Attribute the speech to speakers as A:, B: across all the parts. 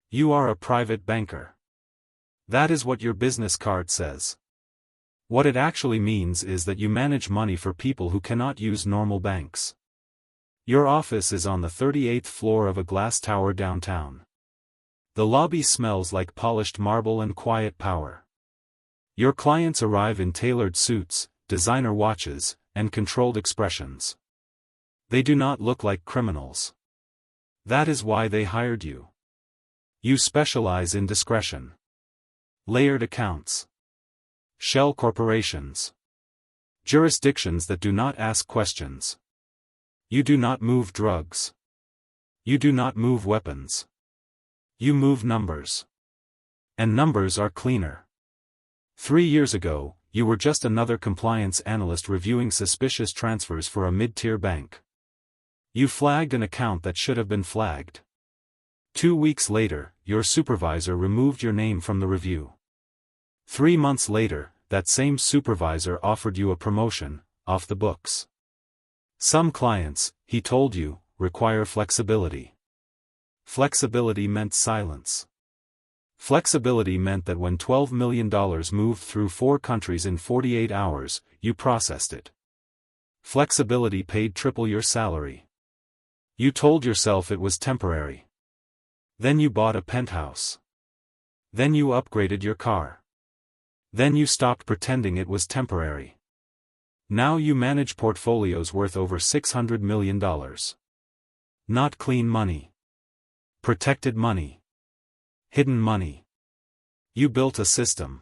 A: You are a private banker. That is what your business card says. What it actually means is that you manage money for people who cannot use normal banks. Your office is on the 38th floor of a glass tower downtown. The lobby smells like polished marble and quiet power. Your clients arrive in tailored suits, designer watches, and controlled expressions. They do not look like criminals. That is why they hired you. You specialize in discretion. Layered accounts. Shell corporations. Jurisdictions that do not ask questions. You do not move drugs. You do not move weapons. You move numbers. And numbers are cleaner. 3 years ago, you were just another compliance analyst reviewing suspicious transfers for a mid-tier bank. You flagged an account that should have been flagged. 2 weeks later, your supervisor removed your name from the review. 3 months later, that same supervisor offered you a promotion, off the books. Some clients, he told you, require flexibility. Flexibility meant silence. Flexibility meant that when $12 million moved through 4 countries in 48 hours, you processed it. Flexibility paid triple your salary. You told yourself it was temporary. Then you bought a penthouse. Then you upgraded your car. Then you stopped pretending it was temporary. Now you manage portfolios worth over $600 million. Not clean money. Protected money. Hidden money. You built a system.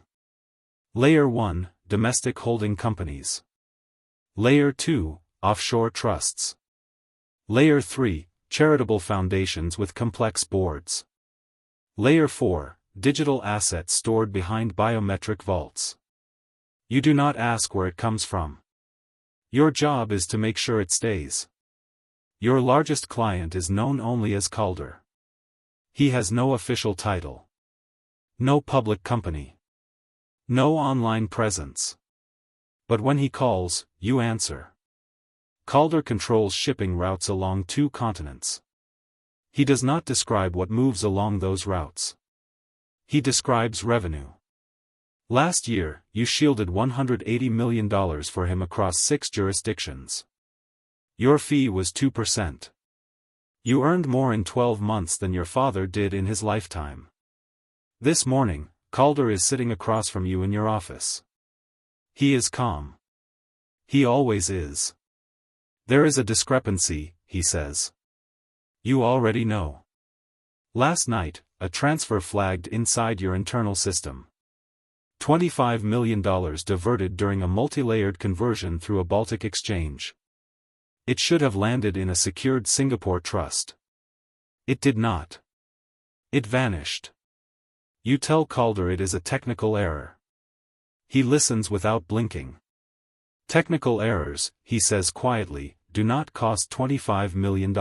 A: Layer 1, domestic holding companies. Layer 2, offshore trusts. Layer 3, charitable foundations with complex boards. Layer 4, digital assets stored behind biometric vaults. You do not ask where it comes from. Your job is to make sure it stays. Your largest client is known only as Calder. He has no official title. No public company. No online presence. But when he calls, you answer. Calder controls shipping routes along 2 continents. He does not describe what moves along those routes. He describes revenue. Last year, you shielded $180 million for him across 6 jurisdictions. Your fee was 2%. You earned more in 12 months than your father did in his lifetime. This morning, Calder is sitting across from you in your office. He is calm. He always is. There is a discrepancy, he says. You already know. Last night, a transfer flagged inside your internal system. $25 million diverted during a multi-layered conversion through a Baltic exchange. It should have landed in a secured Singapore trust. It did not. It vanished. You tell Calder it is a technical error. He listens without blinking. Technical errors, he says quietly, do not cost $25 million.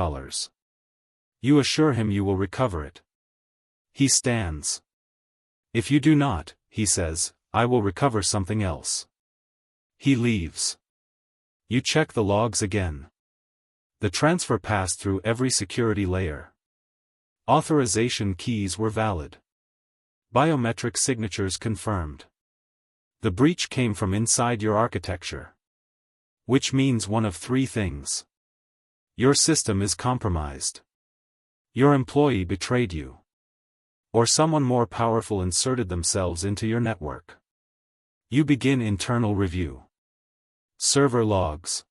A: You assure him you will recover it. He stands. If you do not, he says, I will recover something else. He leaves. You check the logs again. The transfer passed through every security layer. Authorization keys were valid. Biometric signatures confirmed. The breach came from inside your architecture. Which means one of 3 things. Your system is compromised. Your employee betrayed you. Or someone more powerful inserted themselves into your network. You begin internal review. Server logs.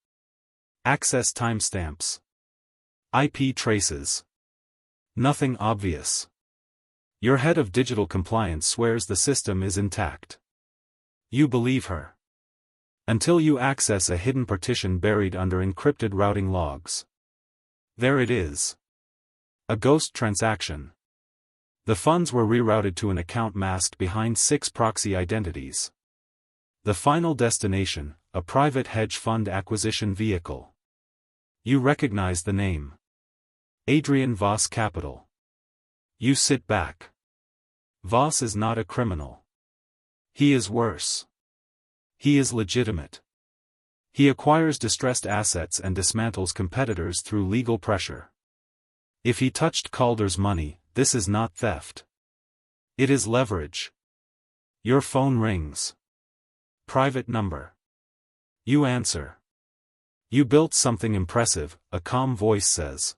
A: Access timestamps. IP traces. Nothing obvious. Your head of digital compliance swears the system is intact. You believe her. Until you access a hidden partition buried under encrypted routing logs. There it is. A ghost transaction. The funds were rerouted to an account masked behind 6 proxy identities. The final destination, a private hedge fund acquisition vehicle. You recognize the name. Adrian Voss Capital. You sit back. Voss is not a criminal. He is worse. He is legitimate. He acquires distressed assets and dismantles competitors through legal pressure. If he touched Calder's money, this is not theft. It is leverage. Your phone rings. Private number. You answer. You built something impressive, a calm voice says.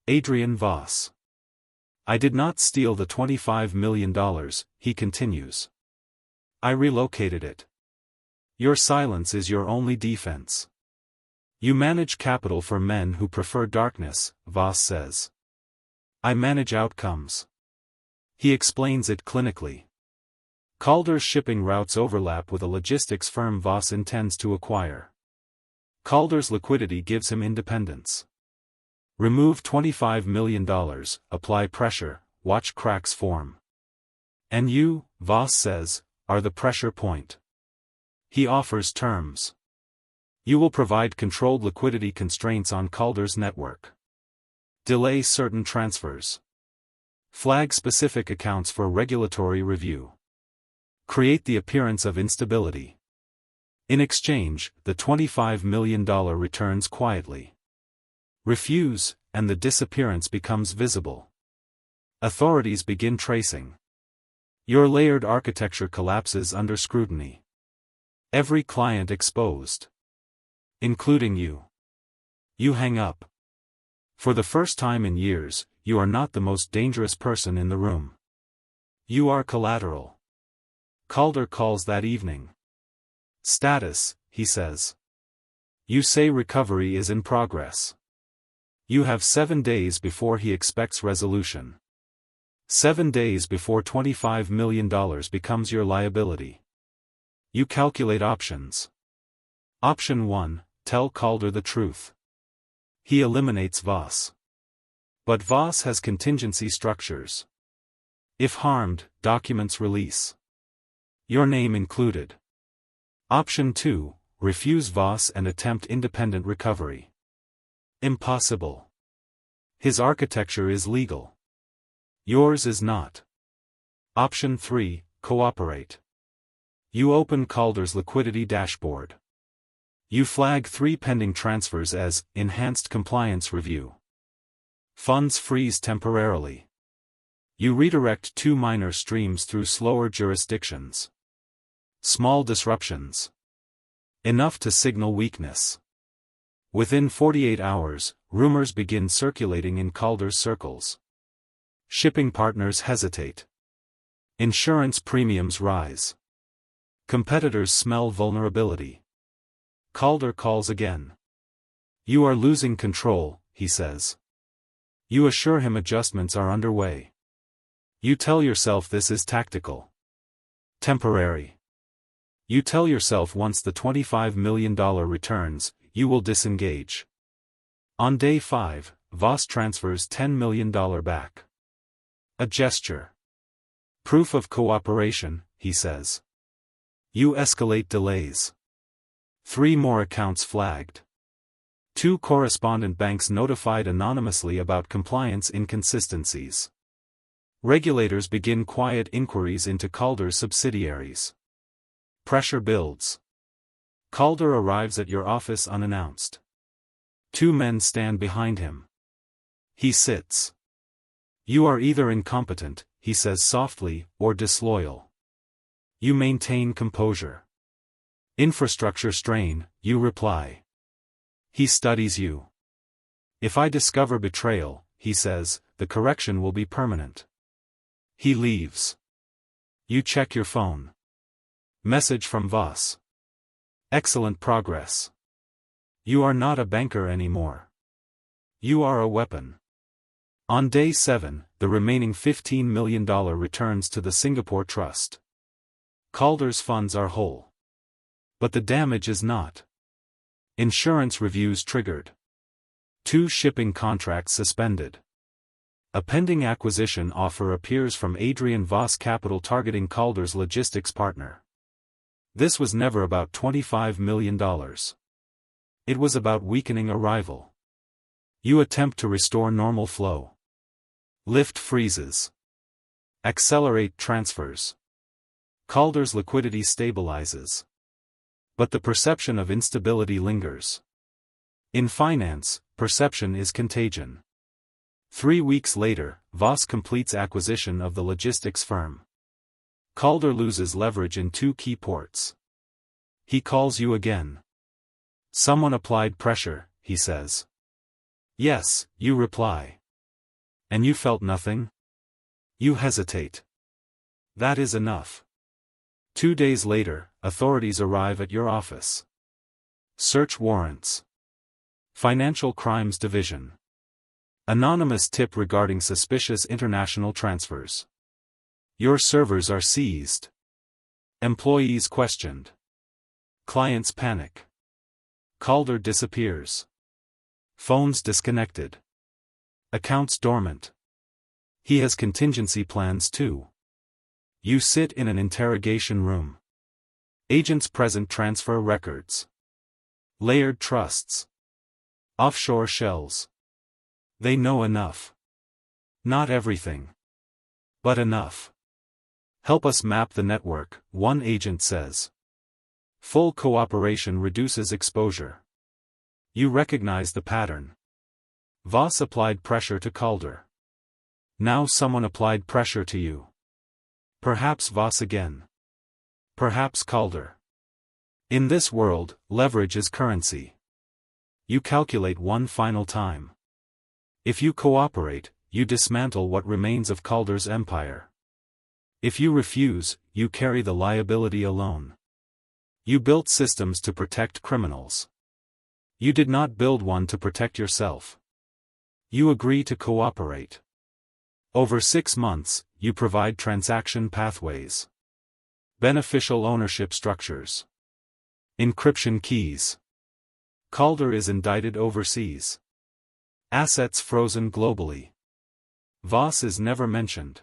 A: Adrian Voss. I did not steal the $25 million, he continues. I relocated it. Your silence is your only defense. You manage capital for men who prefer darkness, Voss says. I manage outcomes. He explains it clinically. Calder's shipping routes overlap with a logistics firm Voss intends to acquire. Calder's liquidity gives him independence. Remove $25 million, apply pressure, watch cracks form. And you, Voss says, are the pressure point. He offers terms. You will provide controlled liquidity constraints on Calder's network. Delay certain transfers. Flag specific accounts for regulatory review. Create the appearance of instability. In exchange, the $25 million returns quietly. Refuse, and the disappearance becomes visible. Authorities begin tracing. Your layered architecture collapses under scrutiny. Every client exposed. Including you. You hang up. For the first time in years, you are not the most dangerous person in the room. You are collateral. Calder calls that evening. Status, he says. You say recovery is in progress. You have 7 days before he expects resolution. 7 days before $25 million becomes your liability. You calculate options. Option 1, tell Calder the truth. He eliminates Voss. But Voss has contingency structures. If harmed, documents release. Your name included. Option 2, refuse Voss and attempt independent recovery. Impossible. His architecture is legal. Yours is not. Option 3, cooperate. You open Calder's liquidity dashboard. You flag 3 pending transfers as enhanced compliance review. Funds freeze temporarily. You redirect 2 minor streams through slower jurisdictions. Small disruptions. Enough to signal weakness. Within 48 hours, rumors begin circulating in Calder's circles. Shipping partners hesitate. Insurance premiums rise. Competitors smell vulnerability. Calder calls again. You are losing control, he says. You assure him adjustments are underway. You tell yourself this is tactical. Temporary. You tell yourself once the $25 million returns, you will disengage. On day 5, Voss transfers $10 million back. A gesture. Proof of cooperation, he says. You escalate delays. 3 more accounts flagged. 2 correspondent banks notified anonymously about compliance inconsistencies. Regulators begin quiet inquiries into Calder's subsidiaries. Pressure builds. Calder arrives at your office unannounced. 2 men stand behind him. He sits. You are either incompetent, he says softly, or disloyal. You maintain composure. Infrastructure strain, you reply. He studies you. If I discover betrayal, he says, the correction will be permanent. He leaves. You check your phone. Message from Voss. Excellent progress. You are not a banker anymore. You are a weapon. On day 7, the remaining $15 million returns to the Singapore Trust. Calder's funds are whole. But the damage is not. Insurance reviews triggered. 2 shipping contracts suspended. A pending acquisition offer appears from Adrian Voss Capital targeting Calder's logistics partner. This was never about $25 million. It was about weakening a rival. You attempt to restore normal flow. Lift freezes. Accelerate transfers. Calder's liquidity stabilizes. But the perception of instability lingers. In finance, perception is contagion. 3 weeks later, Voss completes acquisition of the logistics firm. Calder loses leverage in 2 key ports. He calls you again. Someone applied pressure, he says. Yes, you reply. And you felt nothing? You hesitate. That is enough. 2 days later, authorities arrive at your office. Search warrants. Financial Crimes Division. Anonymous tip regarding suspicious international transfers. Your servers are seized. Employees questioned. Clients panic. Calder disappears. Phones disconnected. Accounts dormant. He has contingency plans too. You sit in an interrogation room. Agents present transfer records. Layered trusts. Offshore shells. They know enough. Not everything. But enough. Help us map the network, one agent says. Full cooperation reduces exposure. You recognize the pattern. Voss applied pressure to Calder. Now someone applied pressure to you. Perhaps Voss again. Perhaps Calder. In this world, leverage is currency. You calculate one final time. If you cooperate, you dismantle what remains of Calder's empire. If you refuse, you carry the liability alone. You built systems to protect criminals. You did not build one to protect yourself. You agree to cooperate. Over 6 months, you provide transaction pathways. Beneficial ownership structures. Encryption keys. Calder is indicted overseas. Assets frozen globally. Voss is never mentioned.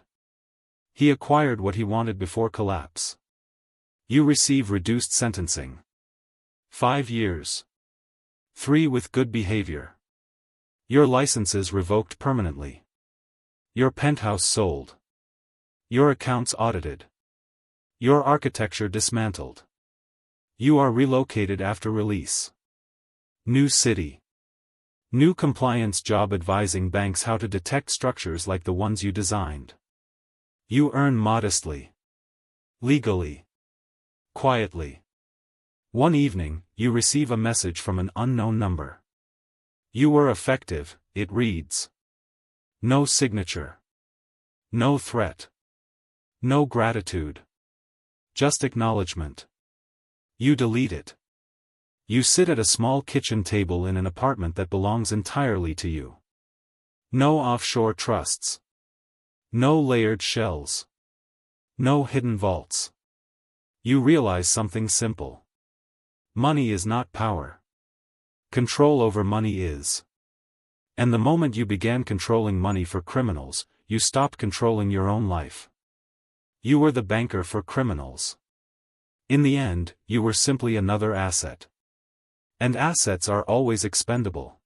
A: He acquired what he wanted before collapse. You receive reduced sentencing. 5 years. 3 with good behavior. Your licenses revoked permanently. Your penthouse sold. Your accounts audited. Your architecture dismantled. You are relocated after release. New city. New compliance job advising banks how to detect structures like the ones you designed. You earn modestly. Legally. Quietly. One evening, you receive a message from an unknown number. You were effective, it reads. No signature. No threat. No gratitude. Just acknowledgement. You delete it. You sit at a small kitchen table in an apartment that belongs entirely to you. No offshore trusts. No layered shells. No hidden vaults. You realize something simple. Money is not power. Control over money is. And the moment you began controlling money for criminals, you stopped controlling your own life. You were the banker for criminals. In the end, you were simply another asset. And assets are always expendable.